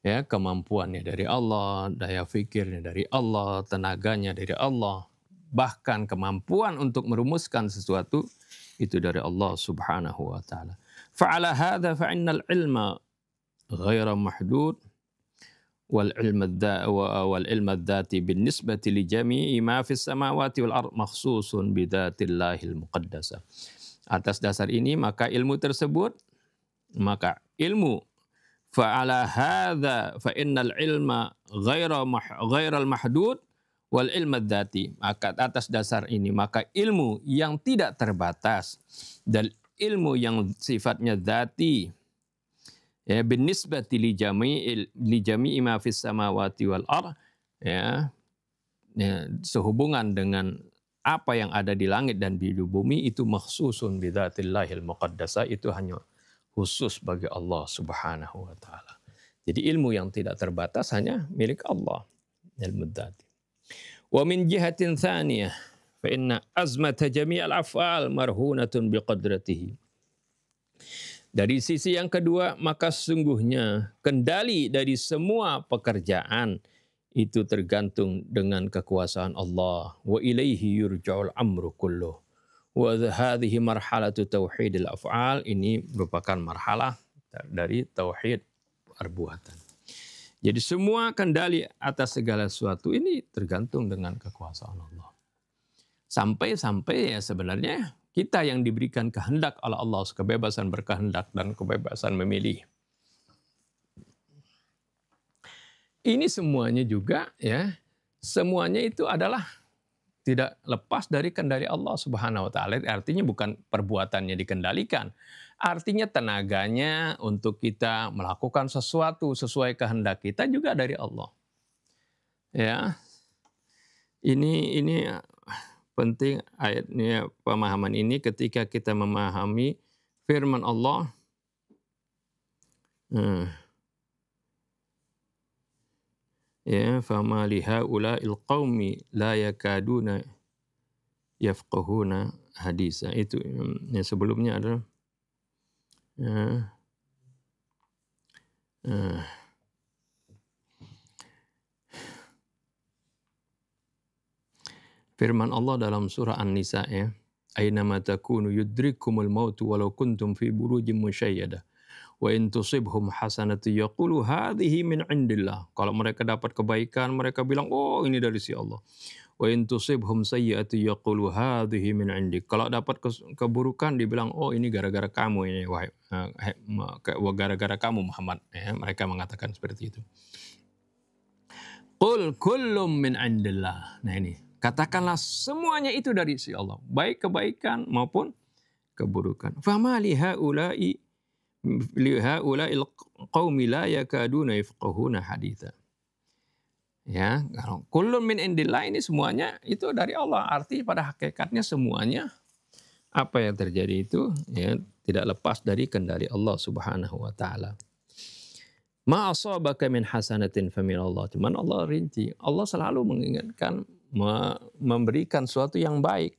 Ya, kemampuannya dari Allah, daya fikirnya dari Allah, tenaganya dari Allah. Bahkan kemampuan untuk merumuskan sesuatu itu dari Allah Subhanahu wa taala. Fa'ala hadza fa'innal ilma ghaira mahdud wal ilma dzati binisbati li jami'i ma fis samawati wal ard makhsusun bi dzatillahil muqaddasah. Atas dasar ini maka ilmu tersebut, maka ilmu fa'ala hadza fa'innal ilma ghairal mahdud wal ilma dzati. Maka atas dasar ini maka ilmu yang tidak terbatas dan ilmu yang sifatnya dzati, ya, binisbati li jami'i ma fis samawati wal ard, ya, sehubungan dengan apa yang ada di langit dan di bumi itu makhsusun bi dzatillahil muqaddasah, itu hanya khusus bagi Allah Subhanahu wa taala. Jadi ilmu yang tidak terbatas hanya milik Allah, ilmu dzati. Wa min jihatin thaniyah fa inna azmata jami'al af'al marhunatun biqadratihi. Dari sisi yang kedua, maka sesungguhnya kendali dari semua pekerjaan itu tergantung dengan kekuasaan Allah. Wa ilaihi yurja'ul amru kulluh. Wa hadhihi marhalatu tauhidil af'al. Ini merupakan marhalah dari tauhid perbuatan. Jadi semua kendali atas segala sesuatu ini tergantung dengan kekuasaan Allah. Sampai-sampai ya sebenarnya kita yang diberikan kehendak oleh Allah, kebebasan berkehendak dan kebebasan memilih. Ini semuanya juga ya, semuanya itu adalah tidak lepas dari kendali Allah Subhanahu wa taala. Artinya bukan perbuatannya dikendalikan. Artinya tenaganya untuk kita melakukan sesuatu sesuai kehendak kita juga dari Allah. Ya. Ini penting ayatnya, pemahaman ini ketika kita memahami firman Allah. Ya, fama lihaula'il qaumi la yakaduna yafqahuna hadisa. Itu yang sebelumnya adalah firman Allah dalam surah An-Nisa, ya, aynama takunu yudrikumul mautu walau kuntum fi burujin musyayyada wa in tusibhum hasanatu yaqulu hadhihi min indillah. Kalau mereka dapat kebaikan, mereka bilang, oh ini dari si Allah. Wa in tusibhum sayyi'atu yaqulu hadhihi min 'indik. Kalau dapat keburukan dibilang, oh ini gara-gara kamu ini, gara-gara kamu Muhammad. Ya, mereka mengatakan seperti itu. Qul kullum min 'indillah. Nah ini, katakanlah semuanya itu dari si Allah, baik kebaikan maupun keburukan. Fama li haula'i liha'ula'il qaumi la yakaduna yafqahuna haditha. Ya, kalau kullun min indillah ini semuanya itu dari Allah. Arti pada hakikatnya semuanya apa yang terjadi itu ya tidak lepas dari kendali Allah Subhanahu wa taala. Ma asabaka min hasanatin famin Allah. Cuman Allah rinci. Allah selalu mengingatkan memberikan sesuatu yang baik.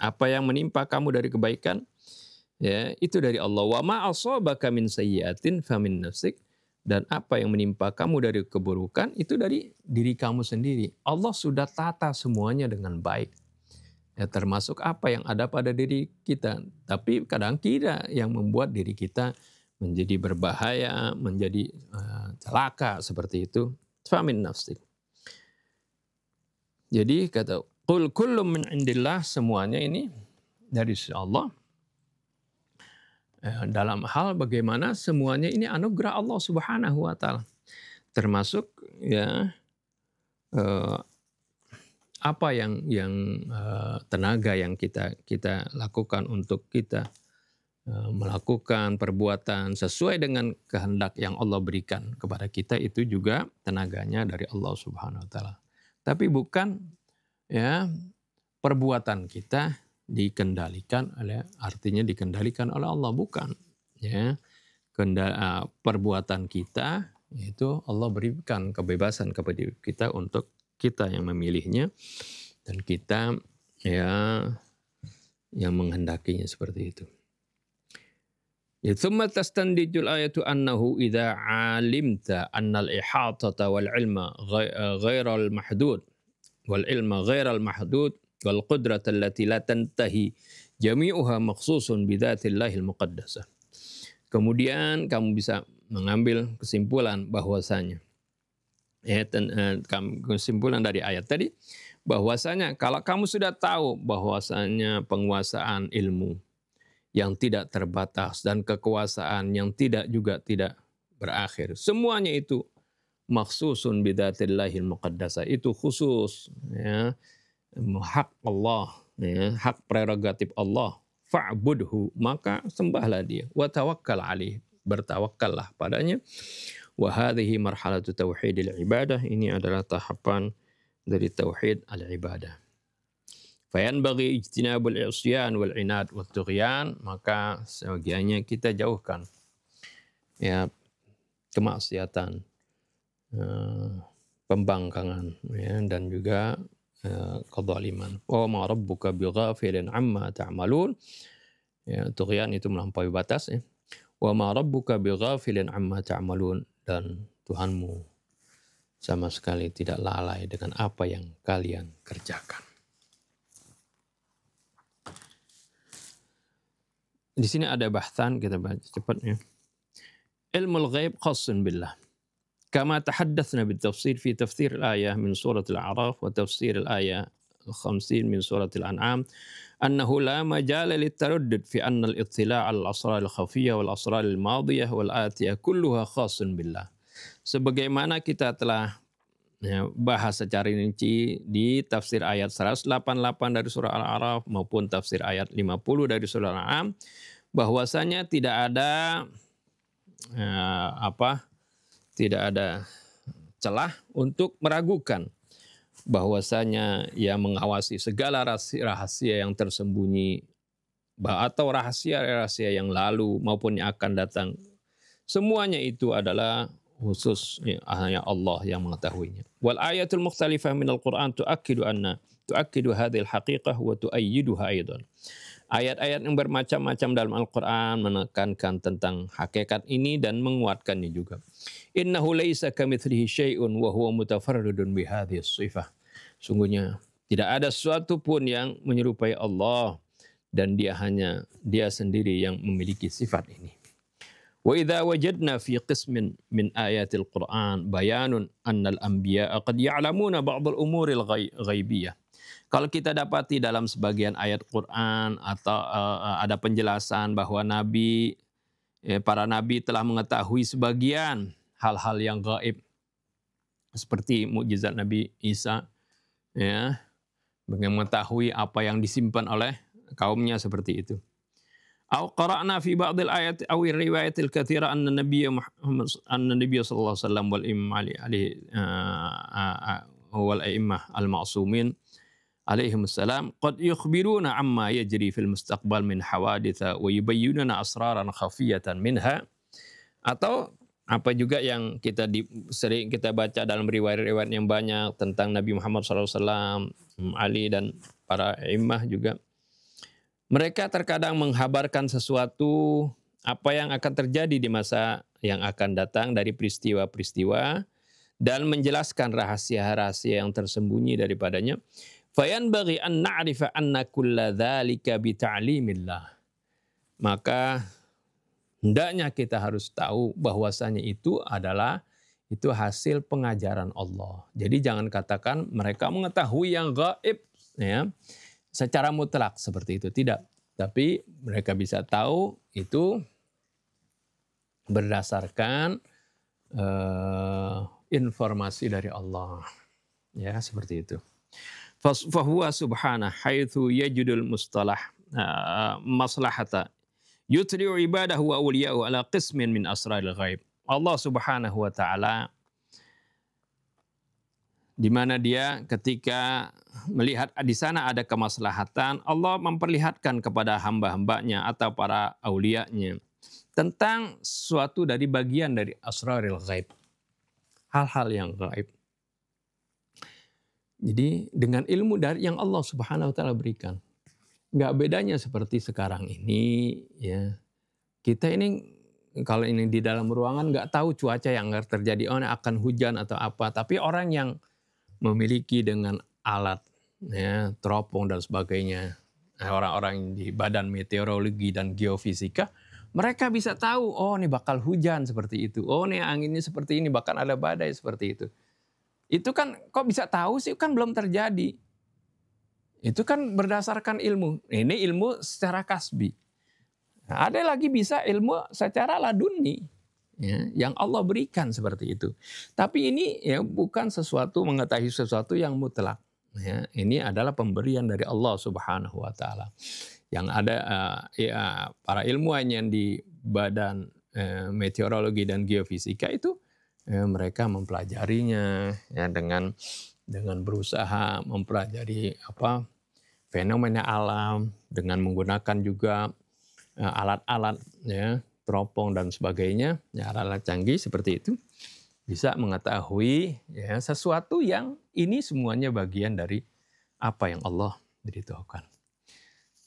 Apa yang menimpa kamu dari kebaikan ya, itu dari Allah. Wa ma asabaka min sayyi'atin famin nafsik. Dan apa yang menimpa kamu dari keburukan itu dari diri kamu sendiri. Allah sudah tata semuanya dengan baik. Ya, termasuk apa yang ada pada diri kita. Tapi kadang kita yang membuat diri kita menjadi berbahaya, menjadi celaka seperti itu. Famin nafsik. Jadi kata qul kullum min indillah, semuanya ini dari Allah. Dalam hal bagaimana semuanya ini anugerah Allah Subhanahu wa taala. Termasuk ya apa yang tenaga yang kita lakukan untuk kita melakukan perbuatan sesuai dengan kehendak yang Allah berikan kepada kita, itu juga tenaganya dari Allah Subhanahu wa taala. Tapi bukan ya perbuatan kita dikendalikan dikendalikan oleh Allah, bukan ya. Perbuatan kita itu Allah berikan kebebasan kepada kita untuk kita yang memilihnya dan kita ya yang menghendakinya seperti itu. Ya, thumma tastandijul ayatu annahu idza alimta annal ihatata wal ilma ghairal mahdud wal ilma ghairal mahdud wal qudrata allati la tantahi jami'uha makhsusun bidzatillahil muqaddasah. Kemudian kamu bisa mengambil kesimpulan bahwasanya kesimpulan dari ayat tadi bahwasanya kalau kamu sudah tahu bahwasanya penguasaan ilmu yang tidak terbatas dan kekuasaan yang tidak berakhir, semuanya itu makhsusun bidzatillahil muqaddasah, itu khusus ya, hak Allah ya, hak prerogatif Allah. Fa'budhu, maka sembahlah dia. Wa tawakkal alaih, bertawakkallah padanya. Wa hadhihi marhalatu tauhidil ibadah, ini adalah tahapan dari tauhid al-ibadah. Fayanbaghi ijtinabul isyan wal inad wat tughyan, maka sebagiannya kita jauhkan ya kemaksiatan, pembangkangan ya, dan juga kezaliman. Wa ma rabbuka bighafilin amma ta'malun. Ya, tughyan itu melampaui batas ya. Wa ma rabbuka bighafilin amma ta'malun, dan Tuhanmu sama sekali tidak lalai dengan apa yang kalian kerjakan. Di sini ada bahasan, kita baca cepatnya. Ilmul ghaib khassun billah. كما تحدثنا بالتفصيل في تفسير الآية من سورة الأعراف وتفسير الآية 50 من سورة الأنعام أنه لا مجال للتردد في أن الاطلاع على الأسرار الخفية والأسرار الماضية والآتية كلها خاص بالله. Sebagaimana kita telah bahas secara rinci di tafsir ayat 188 dari surah Al-A'raf maupun tafsir ayat 50 dari surah Al-An'am, bahwasanya tidak ada tidak ada celah untuk meragukan bahwasanya yang mengawasi segala rahasia yang tersembunyi atau rahasia-rahasia yang lalu maupun yang akan datang, semuanya itu adalah khusus hanya Allah yang mengetahuinya. Wal ayatul mukhtalifah minal Qur'an tu'akkidu hadhil haqiqah wa tu'ayyiduha aidan. Ayat-ayat yang bermacam-macam dalam Al-Quran menekankan tentang hakikat ini dan menguatkannya juga. Innahu laisa kamitslihi syai'un wa huwa mutafarridun bihadhihi sifah. Sungguhnya tidak ada sesuatu pun yang menyerupai Allah dan dia sendiri yang memiliki sifat ini. Wa idza wajadna fi qismin min ayatil Qur'an bayanun annal anbiya'a qad ya'lamuna ba'dal umuril ghaibiyah. Kalau kita dapati dalam sebagian ayat Quran atau ada penjelasan bahwa para nabi telah mengetahui sebagian hal-hal yang gaib seperti mukjizat Nabi Isa, ya, mengetahui apa yang disimpan oleh kaumnya seperti itu. Au qara'na fi ba'dil ayat aw riwayatil katsira anna nabiyya sallallahu alaihi wasallam wal wal a'immah al-ma'sumin alaihim assalam qad yukhbiruna amma yajri fil mustaqbal min hawaditha wa yubayyinuna asraran khafiyatan minha. Atau apa juga yang sering kita baca dalam riwayat-riwayat yang banyak tentang Nabi Muhammad SAW, Ali dan para imam juga. Mereka terkadang menghabarkan sesuatu apa yang akan terjadi di masa yang akan datang dari peristiwa-peristiwa dan menjelaskan rahasia-rahasia yang tersembunyi daripadanya. Fayanbaghi an na'rifa anna kulla dzalika bi ta'limillah. Maka hendaknya kita harus tahu bahwasanya itu hasil pengajaran Allah. Jadi jangan katakan mereka mengetahui yang gaib, ya, secara mutlak seperti itu, tidak. Tapi mereka bisa tahu itu berdasarkan informasi dari Allah, ya, seperti itu. Fahuwa subhanah haitsu yajidul mustalah maslahata yutli'u ibadahu wa awliya'u ala qismin min asraril ghaib. Allah Subhanahu wa taala di mana dia ketika melihat di sana ada kemaslahatan, Allah memperlihatkan kepada hamba-hambanya atau para aulianya tentang suatu dari bagian dari asraril ghaib, hal-hal yang gaib. Jadi dengan ilmu dari yang Allah Subhanahu wa taala berikan, nggak bedanya seperti sekarang ini, ya. Kita ini kalau ini di dalam ruangan nggak tahu cuaca yang akan terjadi, akan hujan atau apa. Tapi orang yang memiliki dengan alat, ya, teropong dan sebagainya, orang-orang di Badan Meteorologi dan Geofisika, mereka bisa tahu, ini bakal hujan seperti itu, nih anginnya seperti ini, bahkan ada badai seperti itu. Itu kan kok bisa tahu sih, kan belum terjadi. Itu kan berdasarkan ilmu. Ini ilmu secara kasbi. Nah, ada lagi bisa ilmu secara laduni, ya, yang Allah berikan seperti itu. Tapi ini ya bukan mengetahui sesuatu yang mutlak. Ya, ini adalah pemberian dari Allah Subhanahu wa taala. Yang ada para ilmuwan yang di Badan Meteorologi dan Geofisika itu mereka mempelajarinya, ya, dengan berusaha mempelajari fenomena alam dengan menggunakan juga alat-alat, ya, teropong dan sebagainya, ya, alat-alat canggih seperti itu, bisa mengetahui, ya, sesuatu yang ini semuanya bagian dari apa yang Allah beritahukan.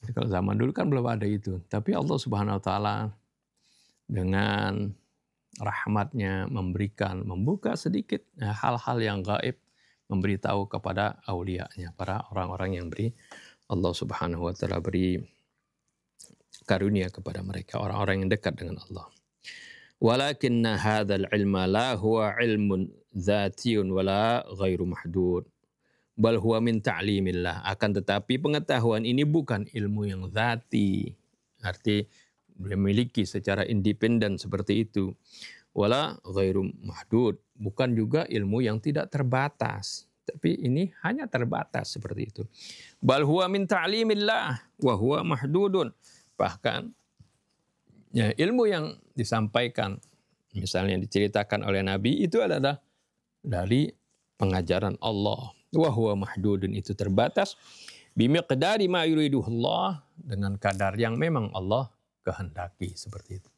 Jadi kalau zaman dulu kan belum ada itu, tapi Allah Subhanahu wa taala dengan rahmatnya membuka sedikit hal-hal yang gaib, memberitahu kepada aulianya, para orang-orang yang Allah Subhanahu wa taala beri karunia kepada mereka, orang-orang yang dekat dengan Allah. Walakinna hadzal ilma la huwa ilmun dzatiyun wala ghairu mahdud, bal huwa min ta'limillah. Akan tetapi pengetahuan ini bukan ilmu yang dzati, arti memiliki secara independen seperti itu. Wala ghairu mahdud, bukan juga ilmu yang tidak terbatas, tapi ini hanya terbatas seperti itu. Bal huwa min ta'limillah wa huwa mahdudun. Bahkan ya, ilmu yang disampaikan, misalnya diceritakan oleh Nabi, itu adalah dari pengajaran Allah. Wa huwa mahdudun, itu terbatas. Bimiqdari ma yuriduhullah, dengan kadar yang memang Allah kehendaki, seperti itu.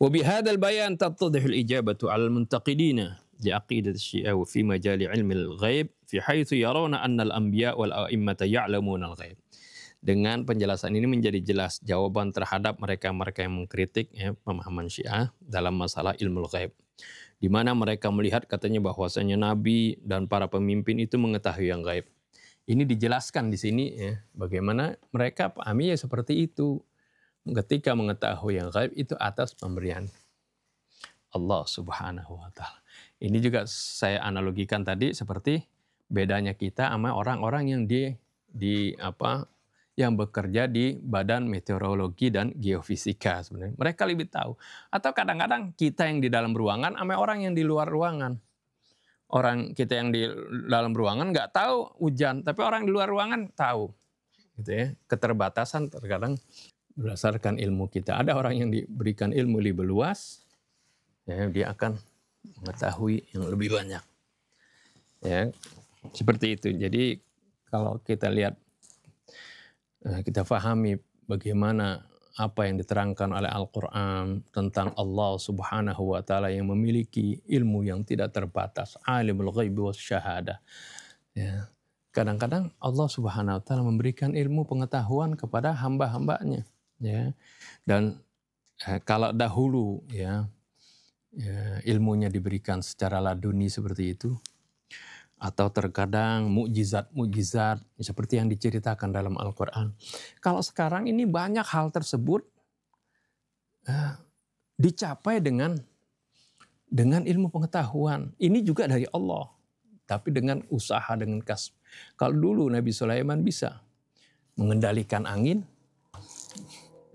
Wa bihadzal bayan tattadhihu al-ijabatu 'ala al-muntaqidina li aqidat asy-syi'a wa fi majali 'ilmi al-ghaib fi haitsu yarawna anna al-anbiya wal a'immata ya'lamuna al-ghaib. Dengan penjelasan ini menjadi jelas jawaban terhadap mereka-mereka yang mengkritik, ya, pemahaman Syiah dalam masalah ilmu ghaib, di mana mereka melihat katanya bahwasanya Nabi dan para pemimpin itu mengetahui yang gaib. Ini dijelaskan di sini, ya, bagaimana mereka pahami ya seperti itu. ketika mengetahui yang gaib itu atas pemberian Allah Subhanahu wa taala. Ini juga saya analogikan tadi seperti bedanya kita sama orang-orang yang yang bekerja di Badan Meteorologi dan Geofisika sebenarnya. Mereka lebih tahu. Atau kadang-kadang kita yang di dalam ruangan sama orang yang di luar ruangan. Orang kita yang di dalam ruangan nggak tahu hujan, tapi orang di luar ruangan tahu. Gitu ya. Keterbatasan terkadang berdasarkan ilmu kita. Ada orang yang diberikan ilmu lebih luas, ya, dia akan mengetahui yang lebih banyak. Ya, seperti itu. Jadi kalau kita lihat, kita fahami bagaimana apa yang diterangkan oleh Al-Quran tentang Allah Subhanahu wa taala yang memiliki ilmu yang tidak terbatas, alimul ghaibi wasyahadah. Ya. Kadang-kadang Allah Subhanahu wa taala memberikan ilmu pengetahuan kepada hamba-hambanya, ya. Dan kalau dahulu ya ilmunya diberikan secara laduni seperti itu, atau terkadang mukjizat seperti yang diceritakan dalam Al-Quran. Kalau sekarang ini banyak hal tersebut dicapai dengan ilmu pengetahuan. Ini juga dari Allah, tapi dengan usaha, dengan kasb. Kalau dulu Nabi Sulaiman bisa mengendalikan angin,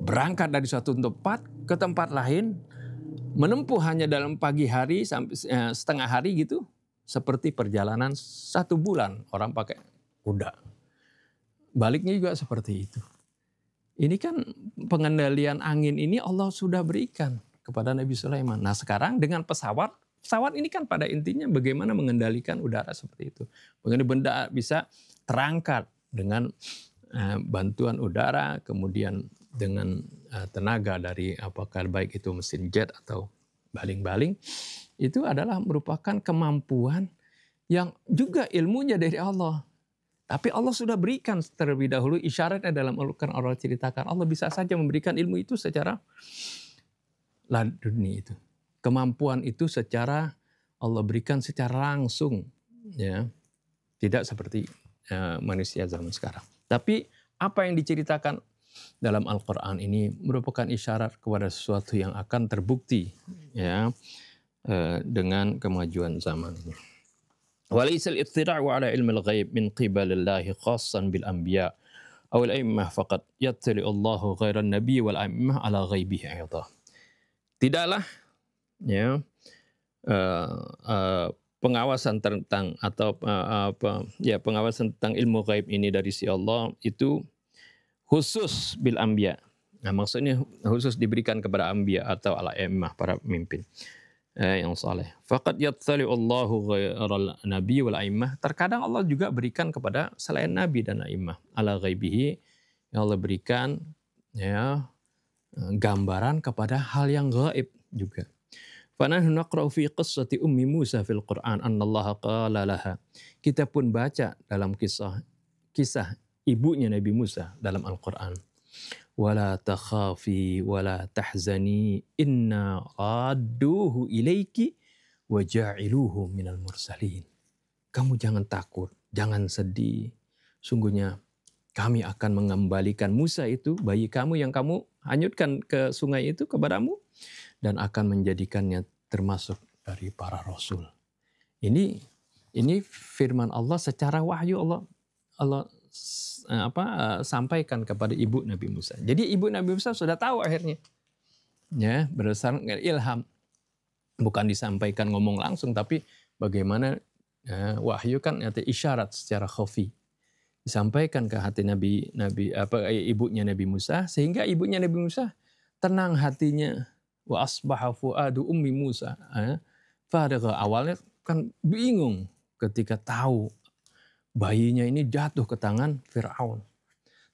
berangkat dari suatu tempat ke tempat lain, menempuh hanya dalam pagi hari sampai setengah hari gitu. Seperti perjalanan 1 bulan orang pakai kuda. Baliknya juga seperti itu. Ini kan pengendalian angin ini Allah sudah berikan kepada Nabi Sulaiman. Nah sekarang dengan pesawat ini kan pada intinya bagaimana mengendalikan udara seperti itu. Bagaimana benda bisa terangkat dengan bantuan udara, kemudian dengan tenaga dari apakah baik itu mesin jet atau baling-baling. Itu adalah merupakan kemampuan yang juga ilmunya dari Allah. Tapi Allah sudah berikan terlebih dahulu isyaratnya dalam Al-Quran. Allah ceritakan Allah bisa saja memberikan ilmu itu secara laduni itu. Kemampuan itu secara Allah berikan secara langsung. Ya. Tidak seperti manusia zaman sekarang. Tapi apa yang diceritakan dalam Al-Quran ini merupakan isyarat kepada sesuatu yang akan terbukti. Ya. Dengan kemajuan zaman ini. Walaysa al-ittira'u 'ala ilmi al-ghaib min qibalillahi khassan bil anbiya aw al-a'immah faqat yattali'u Allahu ghairan nabiy wal a'immah 'ala ghaibihi ayda. Tidaklah ya pengawasan tentang atau pengawasan tentang ilmu ghaib ini dari si Allah itu khusus bil anbiya. Nah, maksudnya khusus diberikan kepada anbiya atau al-a'immah, para pemimpin yang saleh. Faqad yattali'u Allahu ghairal nabi wal a'immah. Terkadang Allah juga berikan kepada selain nabi dan a'immah. Ala ghaibihi, yang Allah berikan ya gambaran kepada hal yang gaib juga. Fa nahnu naqra'u fi qissati ummi Musa fil Qur'an annallaha qala laha. Kita pun baca dalam kisah ibunya Nabi Musa dalam Al-Qur'an. Wala takhafi wala tahzani inna radduhu ilaiki wa ja'iluhu minal mursalin. Kamu jangan takut, jangan sedih. Sungguhnya kami akan mengembalikan Musa itu, bayi kamu yang kamu hanyutkan ke sungai itu kepadamu, dan akan menjadikannya termasuk dari para rasul. Ini firman Allah secara wahyu Allah sampaikan kepada ibu Nabi Musa. Jadi ibu Nabi Musa sudah tahu akhirnya. Ya, berdasarkan ilham. Bukan disampaikan ngomong langsung, tapi bagaimana wahyu kan ada isyarat secara khafi. Disampaikan ke hati ibunya Nabi Musa, sehingga ibunya Nabi Musa tenang hatinya. Wa asbaha fuadu ummi Musa. Awalnya kan bingung ketika tahu bayinya ini jatuh ke tangan Fir'aun.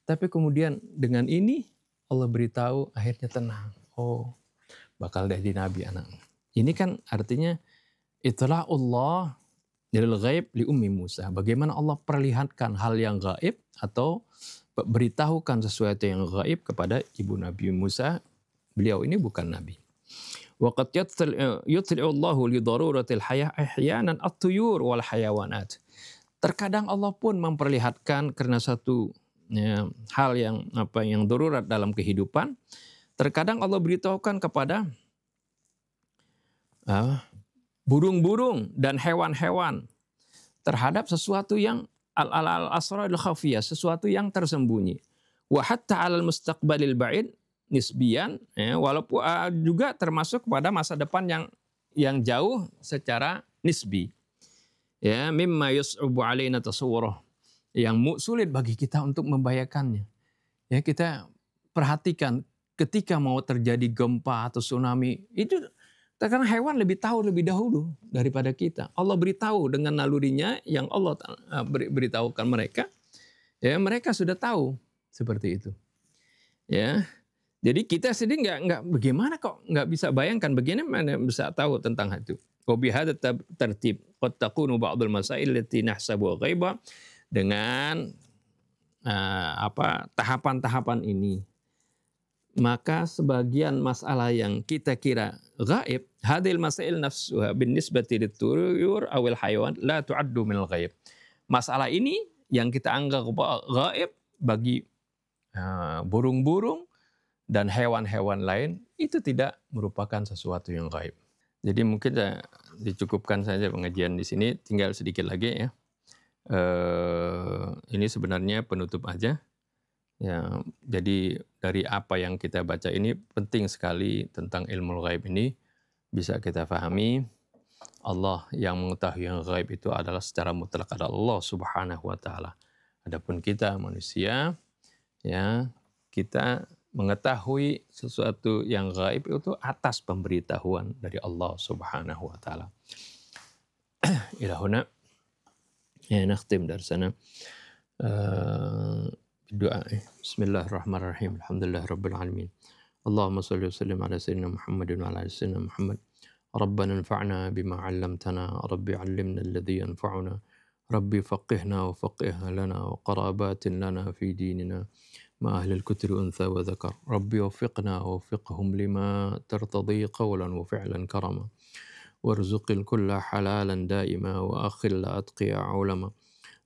Tapi kemudian dengan ini Allah beritahu akhirnya tenang. Oh, bakal jadi nabi anak. Ini kan artinya itulah Allah lil ghaib li ummi Musa. Bagaimana Allah perlihatkan hal yang gaib atau beritahukan sesuatu yang gaib kepada ibu Nabi Musa. Beliau ini bukan nabi. Waqad yutli'u Allahu li daruratil hayah ahyanan at-tuyur wal hayawanat. Terkadang Allah pun memperlihatkan karena satu ya, hal yang yang darurat dalam kehidupan, terkadang Allah beritahukan kepada burung-burung dan hewan-hewan terhadap sesuatu yang al-asrarul khafiyah, sesuatu yang tersembunyi. Wa hatta 'alal mustaqbalil ba'id nisbiyan, ya, walaupun juga termasuk pada masa depan yang jauh secara nisbi. Ya, mimma yus'ubu 'alaina tasawwuruh, yang sulit bagi kita untuk membayangkannya. Ya, kita perhatikan ketika mau terjadi gempa atau tsunami, itu karena hewan lebih tahu lebih dahulu daripada kita. Allah beritahu dengan nalurinya yang Allah beritahukan mereka. Ya, mereka sudah tahu seperti itu. Ya. Jadi kita sendiri nggak bagaimana kok nggak bisa bayangkan, bagaimana bisa tahu tentang itu. Wa bihadza tertib qad takunu ba'dul masail allati nahsabu ghaiba, dengan tahapan-tahapan ini, maka sebagian masalah yang kita kira gaib, hadil masail nafsuha bin nisbati lituruyur awil hayawan la tu'addu minal gaib. Masalah ini yang kita anggap gaib bagi burung-burung dan hewan-hewan lain, itu tidak merupakan sesuatu yang gaib. Jadi mungkin dicukupkan saja pengajian di sini, tinggal sedikit lagi ya. Ini sebenarnya penutup aja. Ya, jadi dari apa yang kita baca ini penting sekali tentang ilmu gaib ini bisa kita pahami. Allah yang mengetahui yang gaib itu adalah secara mutlak adalah Allah Subhanahu wa taala. Adapun kita manusia, ya, kita mengetahui sesuatu yang gaib itu atas pemberitahuan dari Allah Subhanahu wa taala. Ila huna ya nakhtim darsana doa. Bismillahirrahmanirrahim. Alhamdulillahirabbil alamin. Allahumma shalli wa sallim ala sayyidina Muhammadin wa ala ali sayyidina Muhammad. Rabbana anfa'na bima 'allamtana, rabbi 'allimna alladhi yanfa'una, rabbi faqihna wa faqih lana wa qarabatin lana fi dinina. مع أهل الكتر أنثى وذكر ربي وفقنا ووفقهم لما ترتضي قولا وفعلا كرما وارزق الكل حلالا دائما وأخل أتقيا علما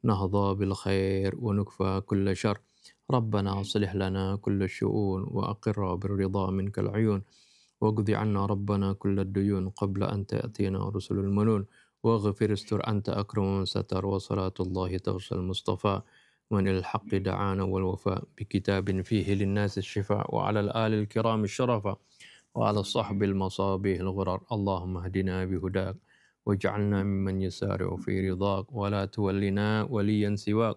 نهضى بالخير ونكفى كل شر ربنا أصلح لنا كل الشؤون وأقر بالرضا منك العيون واقض عنا ربنا كل الديون قبل أن تأتينا رسل المنون واغفر استر أنت أكرم من ستر وصلاة الله تغشى المصطفى من الحق دعانا والوفاء بكتاب فيه للناس الشفاء وعلى الآل الكرام الشرفاء وعلى الصحب المصابيح الغرر اللهم اهدنا بهداك واجعلنا ممن يسارع في رضاك ولا تولنا وليا سواك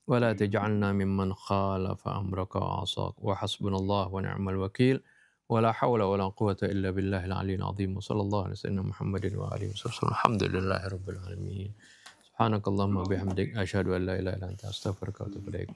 ولا تجعلنا ممن خالف أمرك وعصاك وحسبنا الله ونعم الوكيل ولا حول ولا قوة إلا بالله العلي العظيم وصلى الله على سيدنا محمد وآله وسلم الحمد لله رب العالمين. سبحانك اللهم وبحمدك أشهد أن لا إله إلا أنت أستغفرك وأتوب إليك.